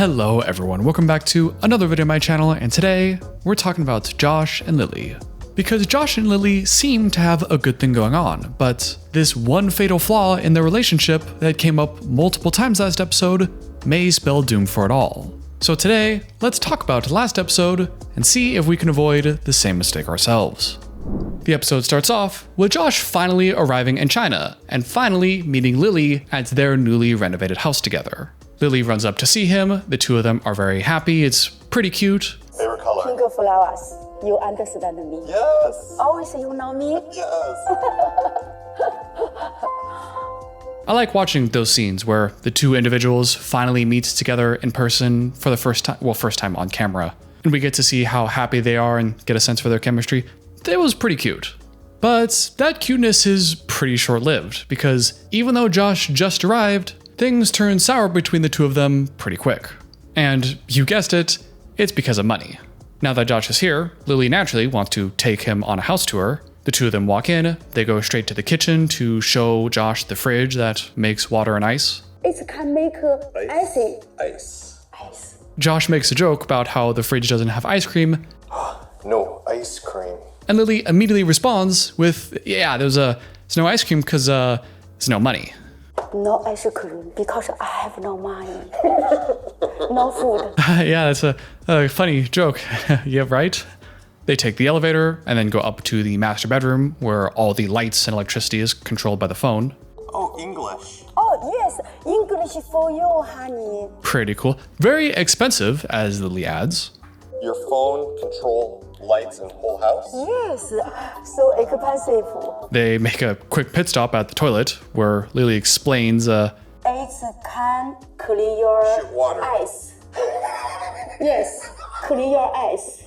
Hello everyone, welcome back to another video on my channel, and today we're talking about Josh and Lily. Because Josh and Lily seem to have a good thing going on, but this one fatal flaw in their relationship that came up multiple times last episode may spell doom for it all. So today, let's talk about last episode and see if we can avoid the same mistake ourselves. The episode starts off with Josh finally arriving in China and finally meeting Lily at their newly renovated house together. Lily runs up to see him, the two of them are very happy, it's pretty cute. Favorite color? Pink flowers. You understand me? Yes. Always you know me? Yes. I like watching those scenes where the two individuals finally meet together in person for the first time on camera, and we get to see how happy they are and get a sense for their chemistry. It was pretty cute. But that cuteness is pretty short-lived, because even though Josh just arrived, things turn sour between the two of them pretty quick. And you guessed it, it's because of money. Now that Josh is here, Lily naturally wants to take him on a house tour. The two of them walk in, they go straight to the kitchen to show Josh the fridge that makes water and ice. It can make Ice. ice. Josh makes a joke about how the fridge doesn't have ice cream, No ice cream. and Lily immediately responds with, yeah, there's no ice cream because there's no money. No ice cream because I have no money. No food. Yeah, that's a funny joke. Yeah, right? They take the elevator and then go up to the master bedroom where all the lights and electricity is controlled by the phone. Oh, English. Oh yes, English for you, honey. Pretty cool. Very expensive, as Lily adds. Your phone control lights in whole house? Yes, so expensive. They make a quick pit stop at the toilet where Lily explains, It can clean your Shoot water. eyes. Yes, clean your eyes.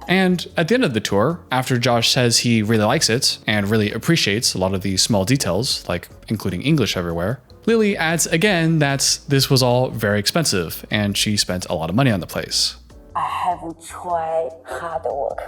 and at the end of the tour, after Josh says he really likes it and really appreciates a lot of the small details, like including English everywhere, Lily adds again that this was all very expensive and she spent a lot of money on the place. I have tried hard work,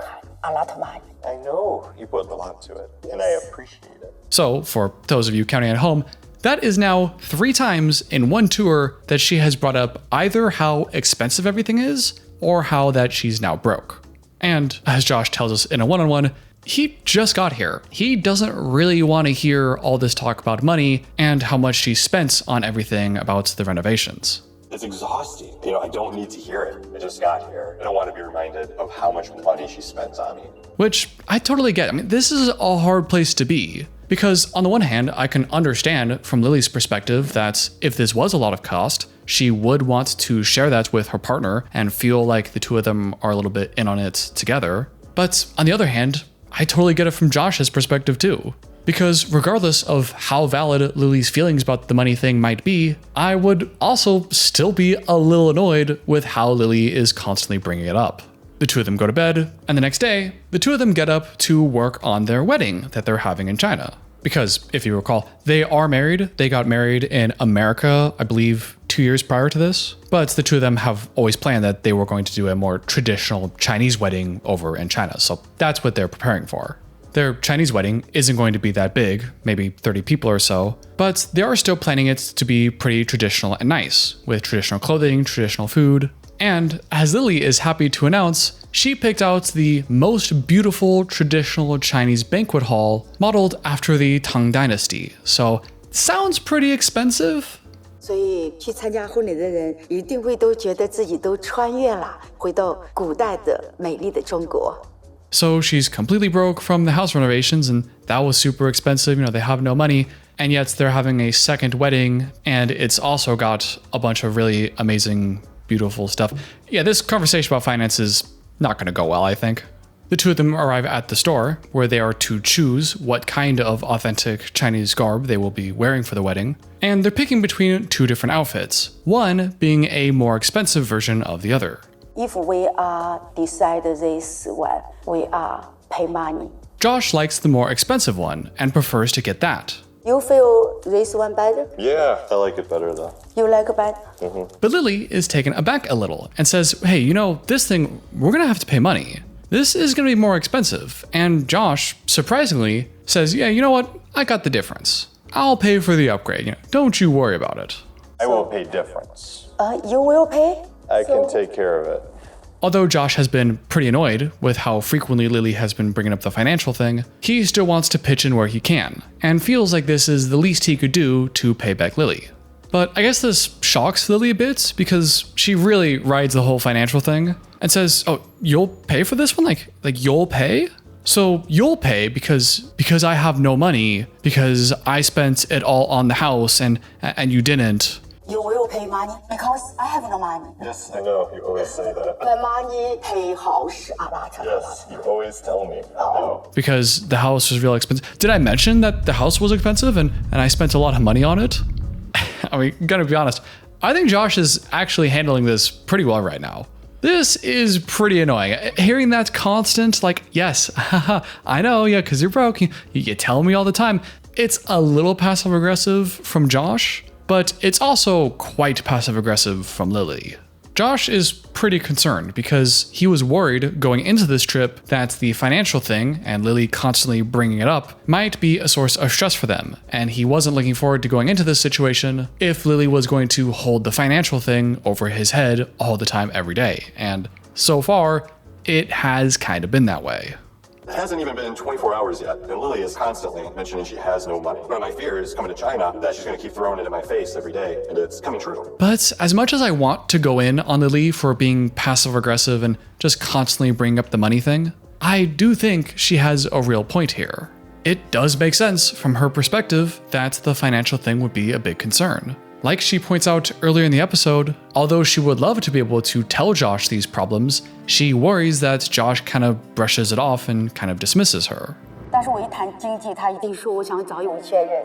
a lot of money. I know you put a lot to it, and I appreciate it. So, for those of you counting at home, that is now 3 times in one tour that she has brought up either how expensive everything is or how that she's now broke. And as Josh tells us in a one-on-one, he just got here. He doesn't really want to hear all this talk about money and how much she spent on everything about the renovations. It's exhausting. I don't need to hear it. I just got here. I don't want to be reminded of how much money she spends on me. Which I totally get. I mean, this is a hard place to be. Because on the one hand, I can understand from Lily's perspective that if this was a lot of cost, she would want to share that with her partner and feel like the two of them are a little bit in on it together. But on the other hand, I totally get it from Josh's perspective too. Because regardless of how valid Lily's feelings about the money thing might be, I would also still be a little annoyed with how Lily is constantly bringing it up. The two of them go to bed, and the next day, the two of them get up to work on their wedding that they're having in China. Because, if you recall, they are married. They got married in America, I believe, 2 years prior to this. But the two of them have always planned that they were going to do a more traditional Chinese wedding over in China. So that's what they're preparing for. Their Chinese wedding isn't going to be that big, maybe 30 people or so, but they are still planning it to be pretty traditional and nice, with traditional clothing, traditional food. And as Lily is happy to announce, she picked out the most beautiful traditional Chinese banquet hall modeled after the Tang Dynasty. So, sounds pretty expensive. 所以去参加婚礼的人一定会都觉得自己都穿越了，回到古代的美丽的中国。 So she's completely broke from the house renovations, and that was super expensive. They have no money, and yet they're having a second wedding, and it's also got a bunch of really amazing, beautiful stuff. Yeah, this conversation about finance is not going to go well, I think. The two of them arrive at the store, where they are to choose what kind of authentic Chinese garb they will be wearing for the wedding, and they're picking between 2 different outfits, one being a more expensive version of the other. If we decide this one, we pay money. Josh likes the more expensive one and prefers to get that. You feel this one better? Yeah, I like it better though. You like better? But Lily is taken aback a little and says, hey, this thing, we're gonna have to pay money. This is gonna be more expensive. And Josh, surprisingly, says, yeah, you know what? I got the difference. I'll pay for the upgrade. Don't you worry about it. I I will pay difference. You will pay? I can take care of it. Although Josh has been pretty annoyed with how frequently Lily has been bringing up the financial thing, he still wants to pitch in where he can, and feels like this is the least he could do to pay back Lily. But I guess this shocks Lily a bit because she really rides the whole financial thing and says, "Oh, you'll pay for this one? Like you'll pay? So you'll pay because I have no money because I spent it all on the house and you didn't." You will pay money because I have no money. Yes, I know. You always say that. The money pay 好使阿爸常 Yes, you always tell me. I know. Because the house was real expensive. Did I mention that the house was expensive and I spent a lot of money on it? I mean, gotta be honest, I think Josh is actually handling this pretty well right now. This is pretty annoying. Hearing that constant, like, yes, haha, I know, yeah, because you're broke. You tell me all the time. It's a little passive aggressive from Josh, but it's also quite passive aggressive from Lily. Josh is pretty concerned because he was worried going into this trip that the financial thing and Lily constantly bringing it up might be a source of stress for them, and he wasn't looking forward to going into this situation if Lily was going to hold the financial thing over his head all the time every day, and so far, it has kind of been that way. It hasn't even been 24 hours yet, and Lily is constantly mentioning she has no money. One of my fears coming to China that she's going to keep throwing it in my face every day, and it's coming true. But as much as I want to go in on Lily for being passive aggressive and just constantly bring up the money thing, I do think she has a real point here. It does make sense from her perspective that the financial thing would be a big concern. Like she points out earlier in the episode, although she would love to be able to tell Josh these problems, she worries that Josh kind of brushes it off and kind of dismisses her. 但是我一谈经济，他一定说我想找有钱人，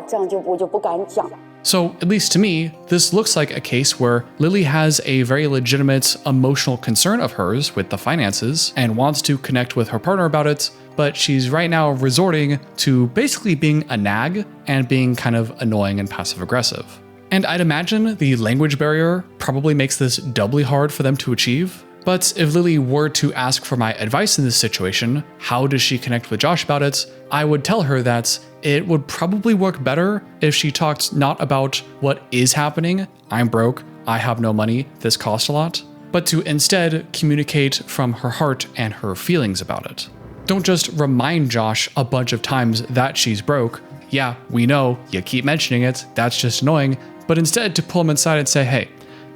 这样我就不敢讲。 So, at least to me, this looks like a case where Lily has a very legitimate emotional concern of hers with the finances and wants to connect with her partner about it, but she's right now resorting to basically being a nag and being kind of annoying and passive aggressive. And I'd imagine the language barrier probably makes this doubly hard for them to achieve. But if Lily were to ask for my advice in this situation, how does she connect with Josh about it? I would tell her that it would probably work better if she talked not about what is happening, I'm broke, I have no money, this costs a lot, but to instead communicate from her heart and her feelings about it. Don't just remind Josh a bunch of times that she's broke. Yeah, we know, you keep mentioning it, that's just annoying, but instead to pull him inside and say, hey,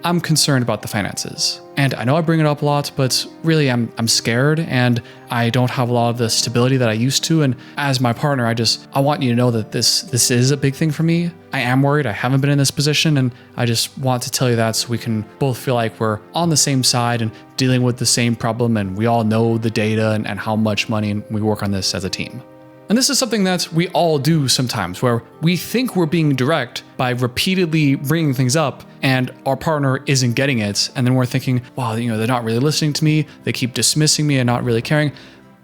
I'm concerned about the finances. And I know I bring it up a lot, but really I'm scared and I don't have a lot of the stability that I used to. And as my partner, I want you to know that this is a big thing for me. I am worried. I haven't been in this position, and I just want to tell you that so we can both feel like we're on the same side and dealing with the same problem, and we all know the data and how much money, and we work on this as a team. And this is something that we all do sometimes, where we think we're being direct by repeatedly bringing things up and our partner isn't getting it. And then we're thinking, wow, they're not really listening to me. They keep dismissing me and not really caring.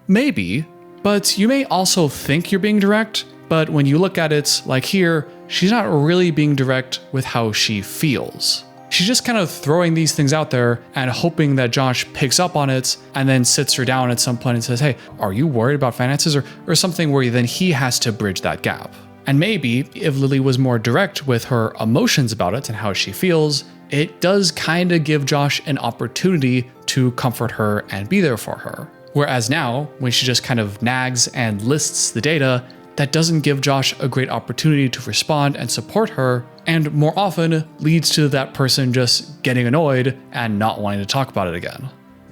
Maybe, but you may also think you're being direct. But when you look at it like here, she's not really being direct with how she feels. She's just kind of throwing these things out there and hoping that Josh picks up on it and then sits her down at some point and says, hey, are you worried about finances, or something where then he has to bridge that gap. And maybe if Lily was more direct with her emotions about it and how she feels, it does kind of give Josh an opportunity to comfort her and be there for her. Whereas now, when she just kind of nags and lists the data, that doesn't give Josh a great opportunity to respond and support her, and more often leads to that person just getting annoyed and not wanting to talk about it again.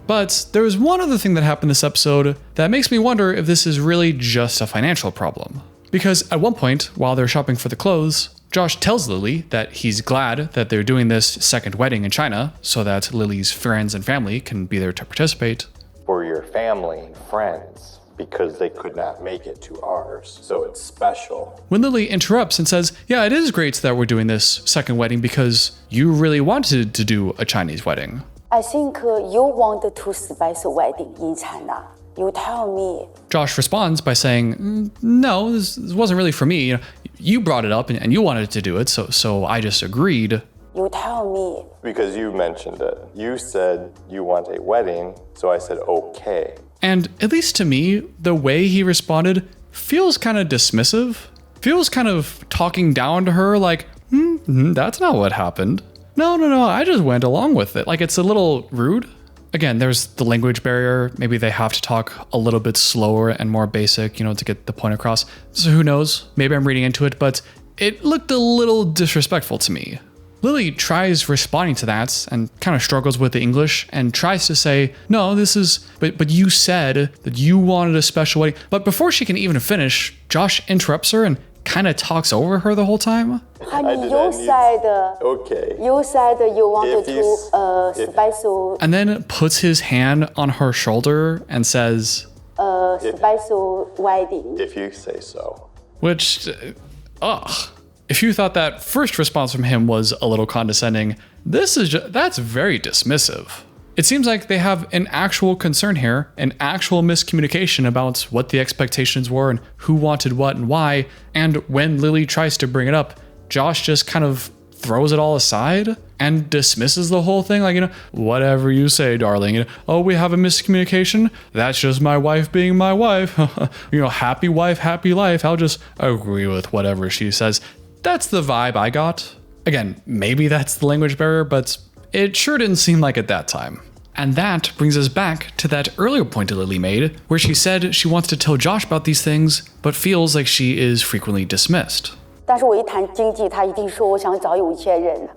But there's one other thing that happened this episode that makes me wonder if this is really just a financial problem. Because at one point, while they're shopping for the clothes, Josh tells Lily that he's glad that they're doing this second wedding in China so that Lily's friends and family can be there to participate. For your family, friends, because they could not make it to ours, so it's special. When Lily interrupts and says, yeah, it is great that we're doing this second wedding because you really wanted to do a Chinese wedding. I think you want to special wedding in China. You tell me. Josh responds by saying, no, this wasn't really for me. You brought it up and you wanted to do it, so I just agreed. You tell me. Because you mentioned it. You said you want a wedding, so I said okay. And at least to me, the way he responded feels kind of dismissive. Feels kind of talking down to her like, That's not what happened. No, I just went along with it. Like, it's a little rude. Again, there's the language barrier. Maybe they have to talk a little bit slower and more basic, to get the point across. So who knows? Maybe I'm reading into it, but it looked a little disrespectful to me. Lily tries responding to that and kind of struggles with the English and tries to say, no, this is, but you said that you wanted a special wedding. But before she can even finish, Josh interrupts her and kind of talks over her the whole time. Honey, you said, Okay. you said you wanted to special, And then puts his hand on her shoulder and says, special wedding. If you say so. which, if you thought that first response from him was a little condescending, that's very dismissive. It seems like they have an actual concern here, an actual miscommunication about what the expectations were and who wanted what and why. And when Lily tries to bring it up, Josh just kind of throws it all aside and dismisses the whole thing. Like, whatever you say, darling. Oh, we have a miscommunication? That's just my wife being my wife. Happy wife, happy life. I'll just agree with whatever she says. That's the vibe I got. Again, maybe that's the language barrier, but it sure didn't seem like it that time. And that brings us back to that earlier point that Lily made, where she said she wants to tell Josh about these things, but feels like she is frequently dismissed. 但是我一谈经济，他一定说我想找有钱人，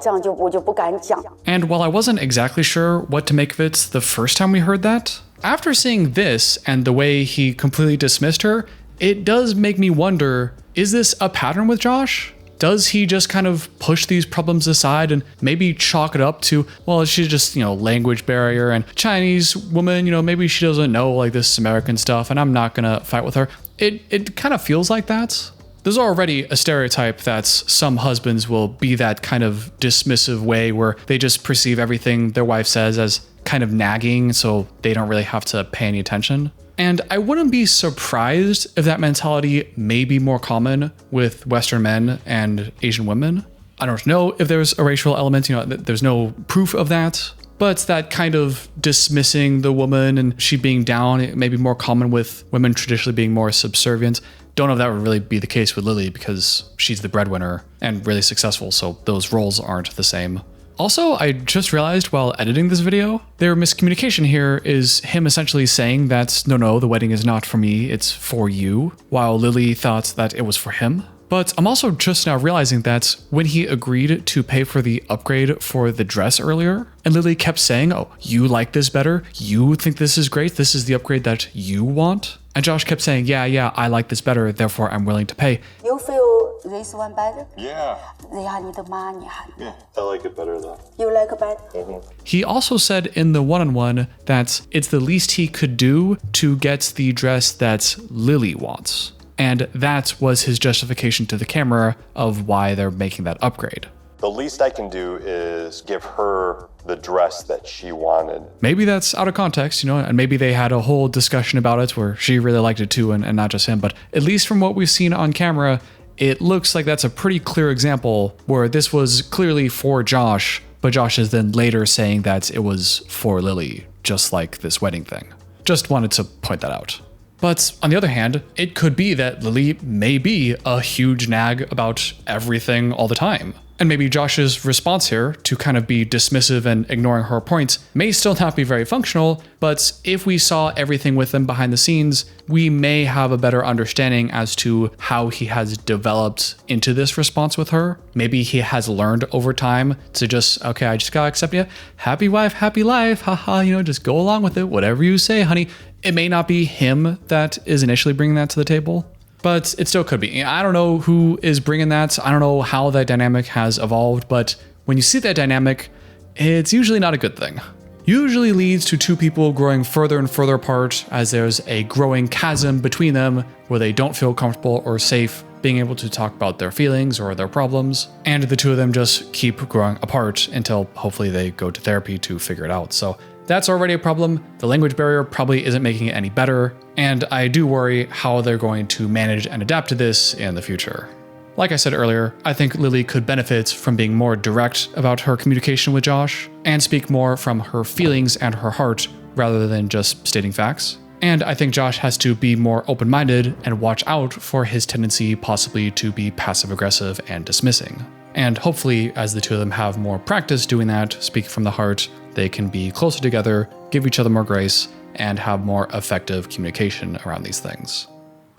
这样我就不敢讲。 And while I wasn't exactly sure what to make of it the first time we heard that, after seeing this and the way he completely dismissed her, it does make me wonder, is this a pattern with Josh? Does he just kind of push these problems aside and maybe chalk it up to, well, she's just, language barrier and Chinese woman, maybe she doesn't know like this American stuff and I'm not gonna fight with her. It kind of feels like that. There's already a stereotype that some husbands will be that kind of dismissive way where they just perceive everything their wife says as kind of nagging, so they don't really have to pay any attention. And I wouldn't be surprised if that mentality may be more common with Western men and Asian women. I don't know if there's a racial element, there's no proof of that, but that kind of dismissing the woman and she being down, it may be more common with women traditionally being more subservient. Don't know if that would really be the case with Lily because she's the breadwinner and really successful, so those roles aren't the same. Also, I just realized while editing this video, their miscommunication here is him essentially saying that, no, the wedding is not for me, it's for you, while Lily thought that it was for him. But I'm also just now realizing that when he agreed to pay for the upgrade for the dress earlier, and Lily kept saying, oh, you like this better? You think this is great? This is the upgrade that you want? And Josh kept saying, yeah, I like this better, therefore I'm willing to pay. You feel this one better? Yeah. Yeah, I like it better though. You like it better? Mm-hmm. He also said in the one-on-one that it's the least he could do to get the dress that Lily wants. And that was his justification to the camera of why they're making that upgrade. The least I can do is give her the dress that she wanted. Maybe that's out of context, and maybe they had a whole discussion about it where she really liked it too and not just him. But at least from what we've seen on camera, it looks like that's a pretty clear example where this was clearly for Josh, but Josh is then later saying that it was for Lily, just like this wedding thing. Just wanted to point that out. But on the other hand, it could be that Lily may be a huge nag about everything all the time. And maybe Josh's response here to kind of be dismissive and ignoring her points may still not be very functional, but if we saw everything with them behind the scenes, we may have a better understanding as to how he has developed into this response with her. Maybe he has learned over time to just, okay, I just gotta accept you. Happy wife, happy life, haha, just go along with it, whatever you say, honey. It may not be him that is initially bringing that to the table, but it still could be. I don't know who is bringing that. I don't know how that dynamic has evolved, but when you see that dynamic, it's usually not a good thing. Usually leads to two people growing further and further apart as there's a growing chasm between them where they don't feel comfortable or safe being able to talk about their feelings or their problems, and the two of them just keep growing apart until hopefully they go to therapy to figure it out. So that's already a problem. The language barrier probably isn't making it any better, and I do worry how they're going to manage and adapt to this in the future. Like I said earlier, I think Lily could benefit from being more direct about her communication with Josh and speak more from her feelings and her heart rather than just stating facts. And I think Josh has to be more open-minded and watch out for his tendency possibly to be passive-aggressive and dismissing. And hopefully, as the two of them have more practice doing that, speaking from the heart, they can be closer together, give each other more grace, and have more effective communication around these things.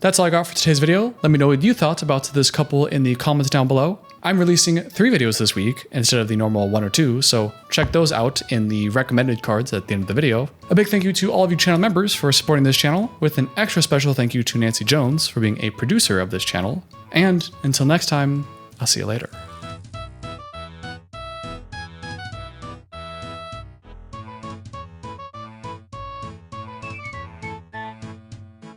That's all I got for today's video. Let me know what you thought about this couple in the comments down below. I'm releasing 3 videos this week instead of the normal 1 or 2, so check those out in the recommended cards at the end of the video. A big thank you to all of you channel members for supporting this channel, with an extra special thank you to Nancy Jones for being a producer of this channel. And until next time, I'll see you later.